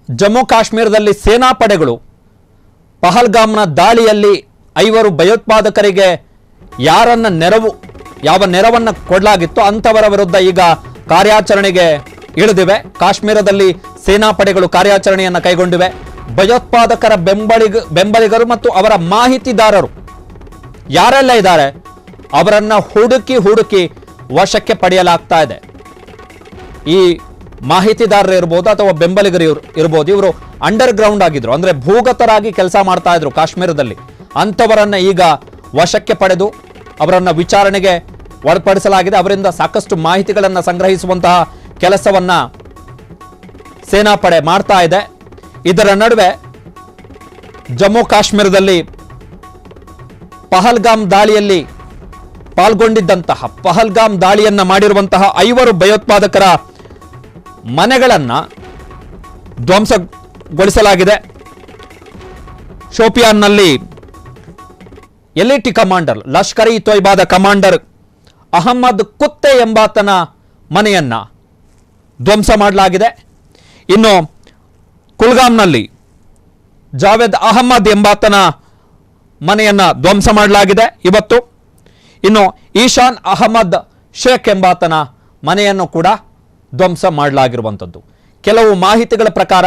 ಜಮ್ಮು ಕಾಶ್ಮೀರದಲ್ಲಿ ಸೇನಾ ಪಡೆಗಳು ಪಹಲ್ಗಾಮ್ನ ದಾಳಿಯಲ್ಲಿ 5 ಭಯೋತ್ಪಾದಕರಿಗೆ ಯಾವ ನೆರವನ್ನು ಕೊಡಲಾಗಿತ್ತು ಅಂಥವರ ವಿರುದ್ಧ ಈಗ ಕಾರ್ಯಾಚರಣೆಗೆ ಇಳಿದಿವೆ. ಕಾಶ್ಮೀರದಲ್ಲಿ ಸೇನಾ ಪಡೆಗಳು ಕಾರ್ಯಾಚರಣೆಯನ್ನು ಕೈಗೊಂಡಿವೆ. ಭಯೋತ್ಪಾದಕರ ಬೆಂಬಲಿಗರು ಮತ್ತು ಅವರ ಮಾಹಿತಿದಾರರು ಯಾರೆಲ್ಲ ಇದ್ದಾರೆ ಅವರನ್ನು ಹುಡುಕಿ ವಶಕ್ಕೆ ಪಡೆಯಲಾಗ್ತಾ ಇದೆ. ಈ ಮಾಹಿತಿದಾರರು ಇರ್ಬೋದು ಅಥವಾ ಬೆಂಬಲಿಗರು ಇರ್ಬೋದು, ಇವರು ಅಂಡರ್ ಗ್ರೌಂಡ್ ಆಗಿದ್ರು, ಅಂದ್ರೆ ಭೂಗತರಾಗಿ ಕೆಲಸ ಮಾಡ್ತಾ ಇದ್ರು ಕಾಶ್ಮೀರದಲ್ಲಿ. ಅಂಥವರನ್ನ ಈಗ ವಶಕ್ಕೆ ಪಡೆದು ಅವರನ್ನ ವಿಚಾರಣೆಗೆ ಒಳಪಡಿಸಲಾಗಿದೆ. ಅವರಿಂದ ಸಾಕಷ್ಟು ಮಾಹಿತಿಗಳನ್ನು ಸಂಗ್ರಹಿಸುವಂತಹ ಕೆಲಸವನ್ನ ಸೇನಾಪಡೆ ಮಾಡ್ತಾ ಇದೆ. ಇದರ ನಡುವೆ ಜಮ್ಮು ಕಾಶ್ಮೀರದಲ್ಲಿ ಪಹಲ್ಗಾಮ್ ದಾಳಿಯಲ್ಲಿ ಪಾಲ್ಗೊಂಡಿದ್ದಂತಹ ಪಹಲ್ಗಾಮ್ ದಾಳಿಯನ್ನ ಮಾಡಿರುವಂತಹ 5 ಭಯೋತ್ಪಾದಕರ ಮನೆಗಳನ್ನು ಧ್ವಂಸಗೊಳಿಸಲಾಗಿದೆ. ಶೋಪಿಯಾನ್ನಲ್ಲಿ ಎಲ್ಇಟಿ ಕಮಾಂಡರ್, ಲಷ್ಕರ್ ಇ ತೊಯ್ಬಾದ ಕಮಾಂಡರ್ ಅಹಮ್ಮದ್ ಕುತ್ತೆ ಎಂಬಾತನ ಮನೆಯನ್ನ ಧ್ವಂಸ ಮಾಡಲಾಗಿದೆ. ಇನ್ನು ಕುಲ್ಗಾಮ್ನಲ್ಲಿ ಜಾವೇದ್ ಅಹಮ್ಮದ್ ಎಂಬಾತನ ಮನೆಯನ್ನ ಧ್ವಂಸ ಮಾಡಲಾಗಿದೆ ಇವತ್ತು. ಇನ್ನು ಈಶಾನ್ ಅಹಮದ್ ಶೇಖ್ ಎಂಬಾತನ ಮನೆಯನ್ನು ಕೂಡ ಧ್ವಂಸ ಮಾಡಲಾಗಿರುವಂಥದ್ದು. ಕೆಲವು ಮಾಹಿತಿಗಳ ಪ್ರಕಾರ,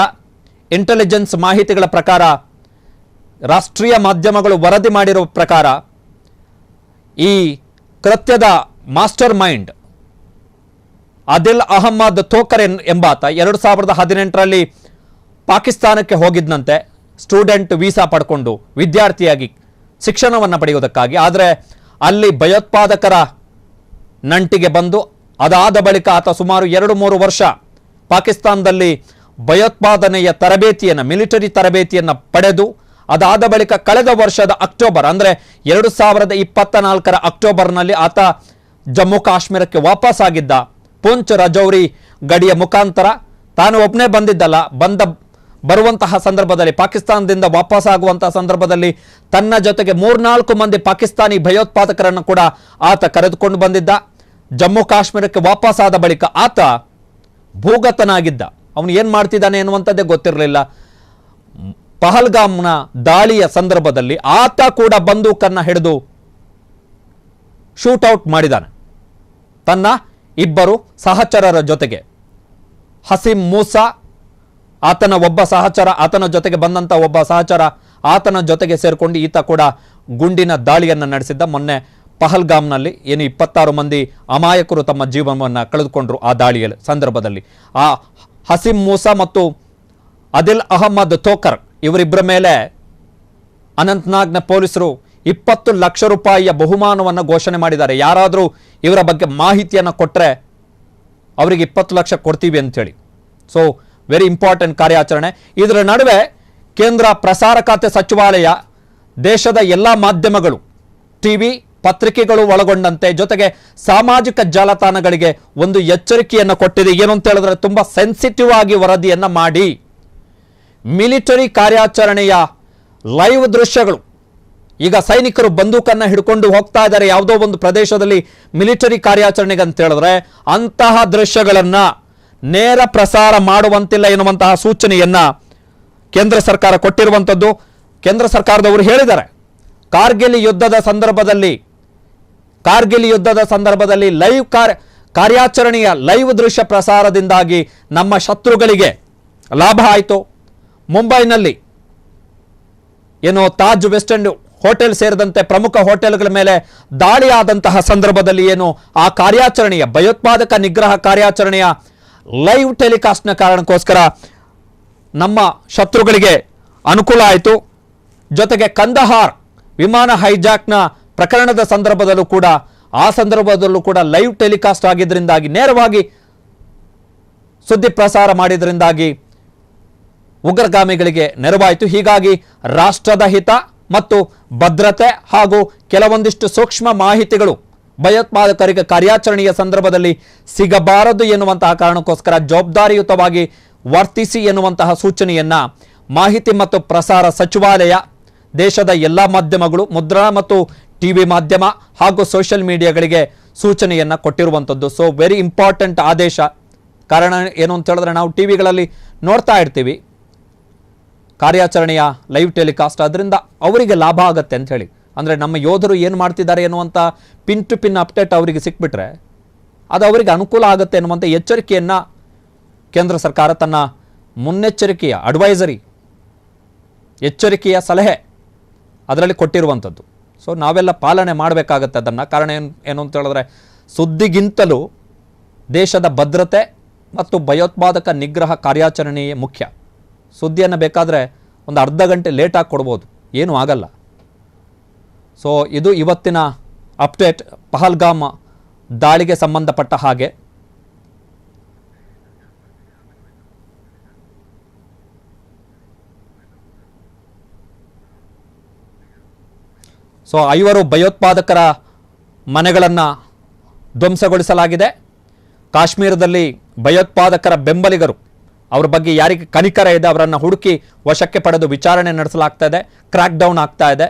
ಇಂಟೆಲಿಜೆನ್ಸ್ ಮಾಹಿತಿಗಳ ಪ್ರಕಾರ, ರಾಷ್ಟ್ರೀಯ ಮಾಧ್ಯಮಗಳು ವರದಿ ಮಾಡಿರುವ ಪ್ರಕಾರ ಈ ಕೃತ್ಯದ ಮಾಸ್ಟರ್ ಮೈಂಡ್ ಆದಿಲ್ ಅಹಮ್ಮದ್ ತೋಕರ್ ಎಂಬಾತ 2018ರಲ್ಲಿ ಪಾಕಿಸ್ತಾನಕ್ಕೆ ಹೋಗಿದ್ದಂತೆ ಸ್ಟೂಡೆಂಟ್ ವೀಸಾ ಪಡ್ಕೊಂಡು ವಿದ್ಯಾರ್ಥಿಯಾಗಿ ಶಿಕ್ಷಣವನ್ನು ಪಡೆಯುವುದಕ್ಕಾಗಿ. ಆದರೆ ಅಲ್ಲಿ ಭಯೋತ್ಪಾದಕರ ನಂಟಿಗೆ ಬಂದು ಅದಾದ ಬಳಿಕ ಆತ ಸುಮಾರು 2-3 ವರ್ಷ ಪಾಕಿಸ್ತಾನದಲ್ಲಿ ಭಯೋತ್ಪಾದನೆಯ ತರಬೇತಿಯನ್ನು, ಮಿಲಿಟರಿ ತರಬೇತಿಯನ್ನು ಪಡೆದು ಅದಾದ ಬಳಿಕ ಕಳೆದ ವರ್ಷದ ಅಕ್ಟೋಬರ್, ಅಂದರೆ 2024ರ ಅಕ್ಟೋಬರ್ನಲ್ಲಿ ಆತ ಜಮ್ಮು ಕಾಶ್ಮೀರಕ್ಕೆ ವಾಪಸ್ ಆಗಿದ್ದ. ಪುಂಚ್ ರಜೌರಿ ಗಡಿಯ ಮುಖಾಂತರ ತಾನು ಒಬ್ಬನೇ ಬಂದಿದ್ದಲ್ಲ, ಬರುವಂತಹ ಸಂದರ್ಭದಲ್ಲಿ, ಪಾಕಿಸ್ತಾನದಿಂದ ವಾಪಸ್ ಆಗುವಂತಹ ಸಂದರ್ಭದಲ್ಲಿ ತನ್ನ ಜೊತೆಗೆ 3-4 ಮಂದಿ ಪಾಕಿಸ್ತಾನಿ ಭಯೋತ್ಪಾದಕರನ್ನು ಕೂಡ ಆತ ಕರೆದುಕೊಂಡು ಬಂದಿದ್ದ. ಜಮ್ಮು ಕಾಶ್ಮೀರಕ್ಕೆ ವಾಪಸ್ ಆದ ಬಳಿಕ ಆತ ಭೂಗತನಾಗಿದ್ದ. ಅವನು ಏನು ಮಾಡ್ತಿದ್ದಾನೆ ಎನ್ನುವಂಥದ್ದೇ ಗೊತ್ತಿರಲಿಲ್ಲ. ಪಹಲ್ಗಾಮ್ನ ದಾಳಿಯ ಸಂದರ್ಭದಲ್ಲಿ ಆತ ಕೂಡ ಬಂದೂಕನ್ನು ಹಿಡಿದು ಶೂಟೌಟ್ ಮಾಡಿದ್ದಾನೆ ತನ್ನ 2 ಸಹಚರರ ಜೊತೆಗೆ. ಹಸೀಂ ಮೂಸಾ ಆತನ ಒಬ್ಬ ಸಹಚರ, ಆತನ ಜೊತೆಗೆ ಬಂದಂಥ ಒಬ್ಬ ಸಹಚರ, ಆತನ ಜೊತೆಗೆ ಸೇರಿಕೊಂಡು ಈತ ಕೂಡ ಗುಂಡಿನ ದಾಳಿಯನ್ನು ನಡೆಸಿದ್ದ. ಮೊನ್ನೆ ಪಹಲ್ಗಾಮ್ನಲ್ಲಿ 26 ಮಂದಿ ಅಮಾಯಕರು ತಮ್ಮ ಜೀವನವನ್ನು ಕಳೆದುಕೊಂಡ್ರು ಆ ದಾಳಿಯ ಸಂದರ್ಭದಲ್ಲಿ. ಆ ಹಸೀಂ ಮೂಸಾ ಮತ್ತು ಆದಿಲ್ ಅಹಮ್ಮದ್ ತೋಕರ್ ಇವರಿಬ್ಬರ ಮೇಲೆ ಅನಂತನಾಗ್ನ ಪೊಲೀಸರು 20 ಲಕ್ಷ ರೂಪಾಯಿಯ ಬಹುಮಾನವನ್ನು ಘೋಷಣೆ ಮಾಡಿದ್ದಾರೆ. ಯಾರಾದರೂ ಇವರ ಬಗ್ಗೆ ಮಾಹಿತಿಯನ್ನು ಕೊಟ್ಟರೆ ಅವರಿಗೆ 20 ಲಕ್ಷ ಕೊಡ್ತೀವಿ ಅಂತೇಳಿ. ಸೊ ವೆರಿ ಇಂಪಾರ್ಟೆಂಟ್ ಕಾರ್ಯಾಚರಣೆ. ಇದರ ನಡುವೆ ಕೇಂದ್ರ ಪ್ರಸಾರ ಖಾತೆ ಸಚಿವಾಲಯ ದೇಶದ ಎಲ್ಲ ಮಾಧ್ಯಮಗಳು, ಟಿವಿ, ಪತ್ರಿಕೆಗಳು ಒಳಗೊಂಡಂತೆ ಜೊತೆಗೆ ಸಾಮಾಜಿಕ ಜಾಲತಾಣಗಳಿಗೆ ಒಂದು ಎಚ್ಚರಿಕೆಯನ್ನು ಕೊಟ್ಟಿದೆ. ಏನು ಅಂತ ಹೇಳಿದ್ರೆ, ತುಂಬ ಸೆನ್ಸಿಟಿವ್ ಆಗಿ ವರದಿಯನ್ನು ಮಾಡಿ. ಮಿಲಿಟರಿ ಕಾರ್ಯಾಚರಣೆಯ ಲೈವ್ ದೃಶ್ಯಗಳು, ಈಗ ಸೈನಿಕರು ಬಂದೂಕನ್ನು ಹಿಡ್ಕೊಂಡು ಹೋಗ್ತಾ ಇದ್ದಾರೆ ಯಾವುದೋ ಒಂದು ಪ್ರದೇಶದಲ್ಲಿ ಮಿಲಿಟರಿ ಕಾರ್ಯಾಚರಣೆಗೆ ಅಂತ ಹೇಳಿದ್ರೆ, ಅಂತಹ ದೃಶ್ಯಗಳನ್ನು ನೇರ ಪ್ರಸಾರ ಮಾಡುವಂತಿಲ್ಲ ಎನ್ನುವಂತಹ ಸೂಚನೆಯನ್ನ ಕೇಂದ್ರ ಸರ್ಕಾರ ಕೊಟ್ಟಿರುವಂಥದ್ದು. ಕೇಂದ್ರ ಸರ್ಕಾರದವರು ಹೇಳಿದ್ದಾರೆ, ಕಾರ್ಗಿಲ್ ಯುದ್ಧದ ಸಂದರ್ಭದಲ್ಲಿ ಲೈವ್ ಕಾರ್ಯಾಚರಣೆಯ ಲೈವ್ ದೃಶ್ಯ ಪ್ರಸಾರದಿಂದಾಗಿ ನಮ್ಮ ಶತ್ರುಗಳಿಗೆ ಲಾಭ ಆಯಿತು. ಮುಂಬೈನಲ್ಲಿ ಏನೋ ತಾಜ್ ವೆಸ್ಟ್ ಎಂಡ್ ಹೋಟೆಲ್ ಸೇರಿದಂತೆ ಪ್ರಮುಖ ಹೋಟೆಲ್ಗಳ ಮೇಲೆ ದಾಳಿ ಆದಂತಹ ಸಂದರ್ಭದಲ್ಲಿ ಏನು ಆ ಕಾರ್ಯಾಚರಣೆಯ, ಭಯೋತ್ಪಾದಕ ನಿಗ್ರಹ ಕಾರ್ಯಾಚರಣೆಯ ಲೈವ್ ಟೆಲಿಕಾಸ್ಟ್ನ ಕಾರಣಕ್ಕೋಸ್ಕರ ನಮ್ಮ ಶತ್ರುಗಳಿಗೆ ಅನುಕೂಲ ಆಯಿತು. ಜೊತೆಗೆ ಕಂದಹಾರ್ ವಿಮಾನ ಹೈಜಾಕ್ನ ಪ್ರಕರಣದ ಸಂದರ್ಭದಲ್ಲೂ ಕೂಡ ಲೈವ್ ಟೆಲಿಕಾಸ್ಟ್ ಆಗಿದ್ದರಿಂದಾಗಿ, ನೇರವಾಗಿ ಸುದ್ದಿ ಪ್ರಸಾರ ಮಾಡಿದ್ರಿಂದಾಗಿ ಉಗ್ರಗಾಮಿಗಳಿಗೆ ನೆರವಾಯಿತು. ಹೀಗಾಗಿ ರಾಷ್ಟ್ರದ ಹಿತ ಮತ್ತು ಭದ್ರತೆ ಹಾಗೂ ಕೆಲವೊಂದಿಷ್ಟು ಸೂಕ್ಷ್ಮ ಮಾಹಿತಿಗಳು ಭಯೋತ್ಪಾದಕರಿಗೆ ಕಾರ್ಯಾಚರಣೆಯ ಸಂದರ್ಭದಲ್ಲಿ ಸಿಗಬಾರದು ಎನ್ನುವಂತಹ ಕಾರಣಕ್ಕೋಸ್ಕರ ಜವಾಬ್ದಾರಿಯುತವಾಗಿ ವರ್ತಿಸಿ ಎನ್ನುವಂತಹ ಸೂಚನೆಯನ್ನ ಮಾಹಿತಿ ಮತ್ತು ಪ್ರಸಾರ ಸಚಿವಾಲಯ ದೇಶದ ಎಲ್ಲ ಮಾಧ್ಯಮಗಳು, ಮುದ್ರಣ ಮತ್ತು ಟಿವಿ ಮಾಧ್ಯಮ ಹಾಗೂ ಸೋಷಿಯಲ್ ಮೀಡಿಯಾಗಳಿಗೆ ಸೂಚನೆಯನ್ನ ಕೊಟ್ಟಿರುವಂಥದ್ದು. ಸೊ ವೆರಿ ಇಂಪಾರ್ಟೆಂಟ್ ಆದೇಶ. ಕಾರಣ ಏನು ಅಂತ ಹೇಳಿದ್ರೆ, ನಾವು ಟಿವಿಗಳಲ್ಲಿ ನೋಡ್ತಾ ಇರ್ತೀವಿ, ಕಾರ್ಯಾಚರಣೆಯ ಲೈವ್ ಟೆಲಿಕಾಸ್ಟ್, ಅದರಿಂದ ಅವರಿಗೆ ಲಾಭ ಆಗುತ್ತೆ ಅಂತ ಹೇಳಿ. ಅಂದರೆ ನಮ್ಮ ಯೋಧರು ಏನು ಮಾಡ್ತಿದ್ದಾರೆ ಎನ್ನುವಂಥ ಪಿನ್ ಟು ಪಿನ್ ಅಪ್ಡೇಟ್ ಅವರಿಗೆ ಸಿಕ್ಬಿಟ್ರೆ ಅದು ಅವರಿಗೆ ಅನುಕೂಲ ಆಗುತ್ತೆ ಎನ್ನುವಂಥ ಎಚ್ಚರಿಕೆಯನ್ನು ಕೇಂದ್ರ ಸರ್ಕಾರ ತನ್ನ ಮುನ್ನೆಚ್ಚರಿಕೆಯ ಅಡ್ವೈಸರಿ, ಎಚ್ಚರಿಕೆಯ ಸಲಹೆ ಅದರಲ್ಲಿ ಕೊಟ್ಟಿರುವಂಥದ್ದು. ಸೊ ನಾವೆಲ್ಲ ಪಾಲನೆ ಮಾಡಬೇಕಾಗತ್ತೆ ಅದನ್ನು. ಕಾರಣ ಏನು ಅಂತ ಹೇಳಿದ್ರೆ, ಸುದ್ದಿಗಿಂತಲೂ ದೇಶದ ಭದ್ರತೆ ಮತ್ತು ಭಯೋತ್ಪಾದಕ ನಿಗ್ರಹ ಕಾರ್ಯಾಚರಣೆಯೇ ಮುಖ್ಯ. ಸುದ್ದಿಯನ್ನು ಬೇಕಾದರೆ ಒಂದು ಅರ್ಧ ಗಂಟೆ ಲೇಟಾಗಿ ಕೊಡ್ಬೋದು, ಏನೂ ಆಗಲ್ಲ. ಸೊ ಇದು ಇವತ್ತಿನ ಅಪ್ಡೇಟ್ ಪಹಲ್ಗಾಮ್ ದಾಳಿಗೆ ಸಂಬಂಧಪಟ್ಟ ಹಾಗೆ. ಸೊ 5 ಭಯೋತ್ಪಾದಕರ ಮನೆಗಳನ್ನು ಧ್ವಂಸಗೊಳಿಸಲಾಗಿದೆ. ಕಾಶ್ಮೀರದಲ್ಲಿ ಭಯೋತ್ಪಾದಕರ ಬೆಂಬಲಿಗರು, ಅವ್ರ ಬಗ್ಗೆ ಯಾರಿಗೆ ಕನಿಕರ ಇದೆ ಅವರನ್ನು ಹುಡುಕಿ ವಶಕ್ಕೆ ಪಡೆದು ವಿಚಾರಣೆ ನಡೆಸಲಾಗ್ತಾ ಇದೆ, ಕ್ರ್ಯಾಕ್ ಡೌನ್ ಆಗ್ತಾ ಇದೆ.